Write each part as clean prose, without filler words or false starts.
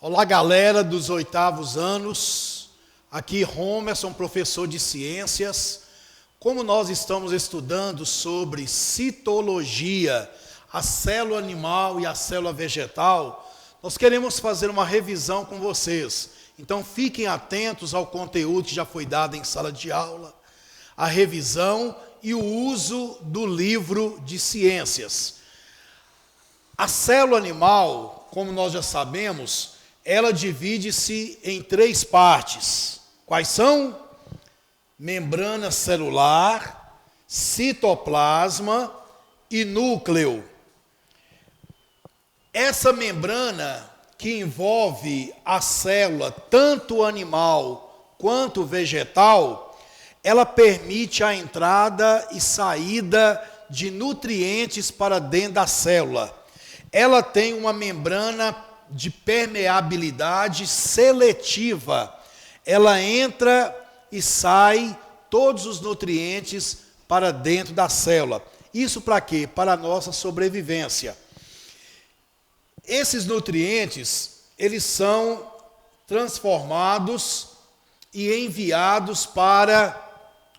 Olá, galera dos 8º anos. Aqui Romerson, professor de ciências. Como nós estamos estudando sobre citologia, a célula animal e a célula vegetal, nós queremos fazer uma revisão com vocês. Então fiquem atentos ao conteúdo que já foi dado em sala de aula, a revisão e o uso do livro de ciências. A célula animal, como nós já sabemos, ela divide-se em 3 partes. Quais são? Membrana celular, citoplasma e núcleo. Essa membrana que envolve a célula, tanto animal quanto vegetal, ela permite a entrada e saída de nutrientes para dentro da célula. Ela tem uma membrana de permeabilidade seletiva. Ela entra e sai todos os nutrientes para dentro da célula. Isso para quê? Para a nossa sobrevivência. Esses nutrientes, eles são transformados e enviados para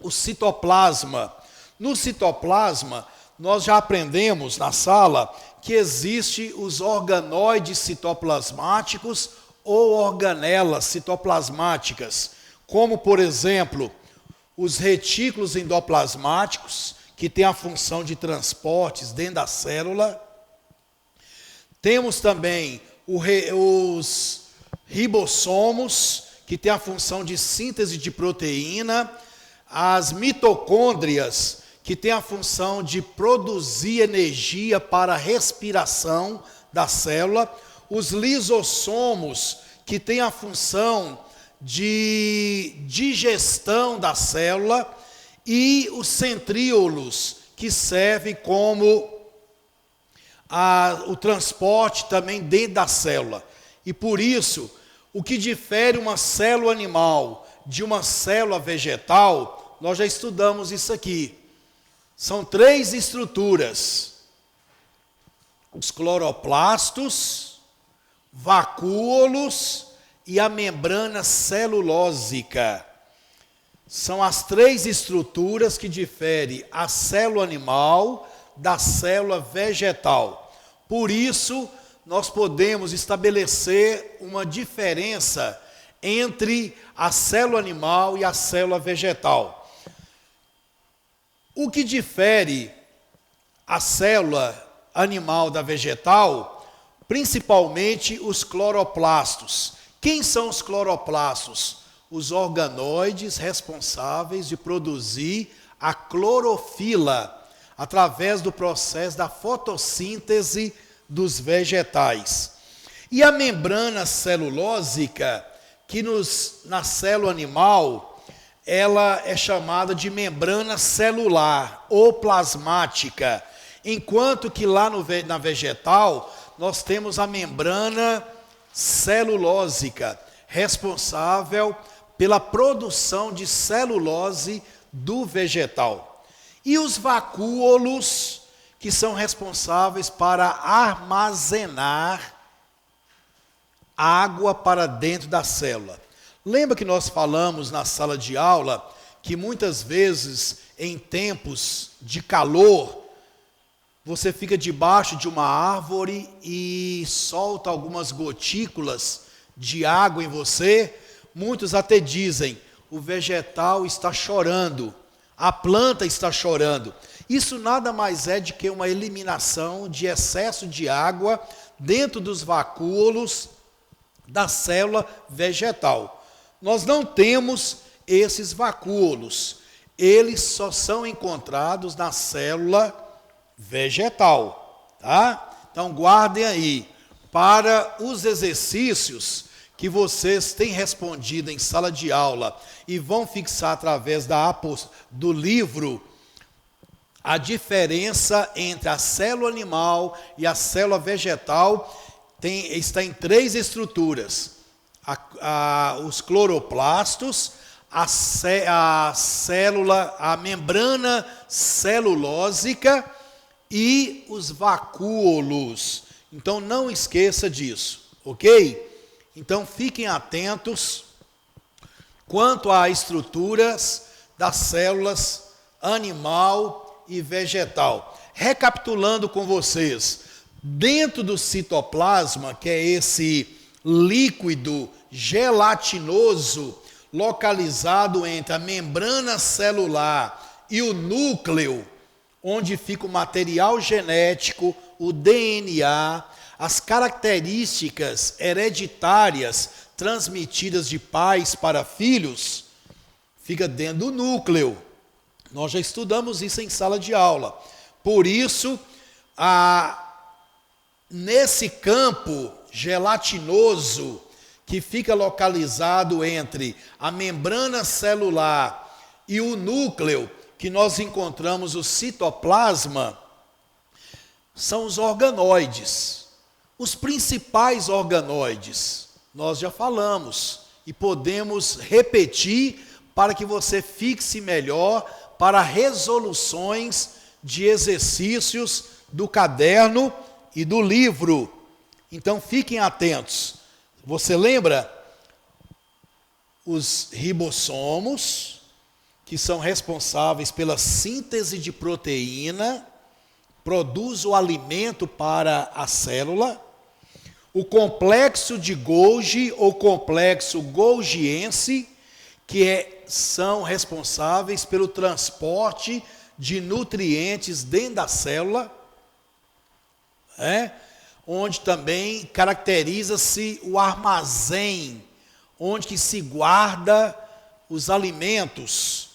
o citoplasma. No citoplasma, nós já aprendemos na sala que existem os organoides citoplasmáticos ou organelas citoplasmáticas, como, por exemplo, os retículos endoplasmáticos, que têm a função de transportes dentro da célula. Temos também os ribossomos, que têm a função de síntese de proteína, as mitocôndrias, que têm a função de produzir energia para a respiração da célula, os lisossomos, que têm a função de digestão da célula, e os centríolos, que servem como o transporte também dentro da célula. E por isso, o que difere uma célula animal de uma célula vegetal, nós já estudamos isso aqui. São 3 estruturas: os cloroplastos, vacúolos e a membrana celulósica. São as 3 estruturas que diferem a célula animal da célula vegetal. Por isso, nós podemos estabelecer uma diferença entre a célula animal e a célula vegetal. O que difere a célula animal da vegetal, principalmente os cloroplastos. Quem são os cloroplastos? Os organoides responsáveis de produzir a clorofila através do processo da fotossíntese dos vegetais. E a membrana celulósica, que na célula animal, ela é chamada de membrana celular ou plasmática, enquanto que lá na vegetal nós temos a membrana celulósica, responsável pela produção de celulose do vegetal. E os vacúolos, que são responsáveis para armazenar água para dentro da célula. Lembra que nós falamos na sala de aula que muitas vezes, em tempos de calor, você fica debaixo de uma árvore e solta algumas gotículas de água em você? Muitos até dizem: o vegetal está chorando, a planta está chorando. Isso nada mais é do que uma eliminação de excesso de água dentro dos vacúolos da célula vegetal. Nós não temos esses vacúolos, eles só são encontrados na célula vegetal, tá? Então guardem aí, para os exercícios que vocês têm respondido em sala de aula e vão fixar através do livro, a diferença entre a célula animal e a célula vegetal está em 3 estruturas. Os cloroplastos, a membrana celulósica e os vacúolos. Então não esqueça disso, ok? Então fiquem atentos quanto às estruturas das células animal e vegetal. Recapitulando com vocês, dentro do citoplasma, que é esse líquido gelatinoso localizado entre a membrana celular e o núcleo, onde fica o material genético, o DNA, as características hereditárias transmitidas de pais para filhos, fica dentro do núcleo. Nós já estudamos isso em sala de aula. Por isso, nesse campo gelatinoso que fica localizado entre a membrana celular e o núcleo, que nós encontramos o citoplasma, são os organoides. Os principais organoides, nós já falamos, e podemos repetir para que você fixe melhor para resoluções de exercícios do caderno e do livro. Então fiquem atentos. Você lembra? Os ribossomos, que são responsáveis pela síntese de proteína, produz o alimento para a célula. O complexo de Golgi ou complexo golgiense, que são responsáveis pelo transporte de nutrientes dentro da célula, onde também caracteriza-se o armazém, onde que se guarda os alimentos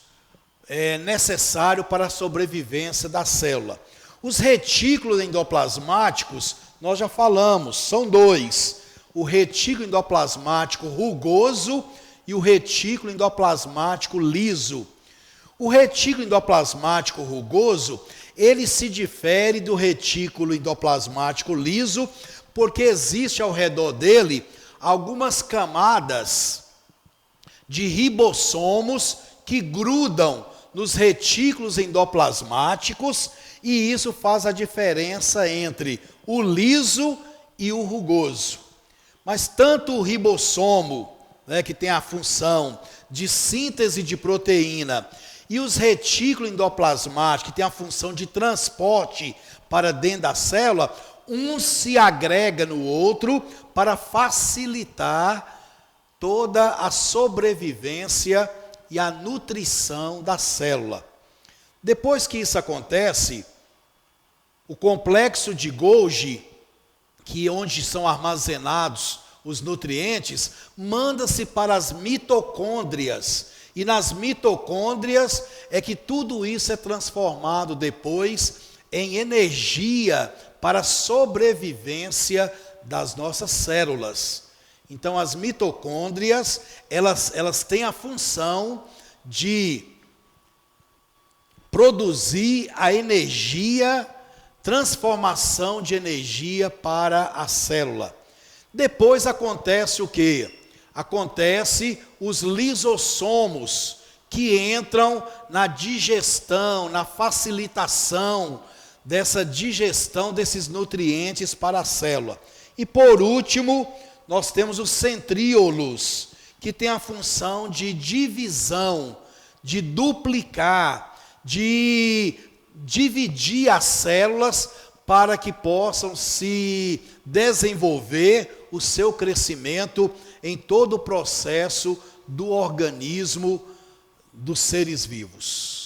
necessários para a sobrevivência da célula. Os retículos endoplasmáticos, nós já falamos, são dois: o retículo endoplasmático rugoso e o retículo endoplasmático liso. O retículo endoplasmático rugoso, ele se difere do retículo endoplasmático liso, porque existe ao redor dele algumas camadas de ribossomos que grudam nos retículos endoplasmáticos, e isso faz a diferença entre o liso e o rugoso. Mas tanto o ribossomo, que tem a função de síntese de proteína, e os retículos endoplasmáticos, que tem a função de transporte para dentro da célula, um se agrega no outro para facilitar toda a sobrevivência e a nutrição da célula. Depois que isso acontece, o complexo de Golgi, que é onde são armazenados os nutrientes, manda-se para as mitocôndrias. E nas mitocôndrias é que tudo isso é transformado depois em energia para a sobrevivência das nossas células. Então as mitocôndrias, elas têm a função de produzir a energia, transformação de energia para a célula. Depois acontece o quê? Acontece os lisossomos, que entram na digestão, na facilitação dessa digestão desses nutrientes para a célula. E por último, nós temos os centríolos, que tem a função de divisão, de duplicar, de dividir as células para que possam se desenvolver o seu crescimento em todo o processo do organismo dos seres vivos.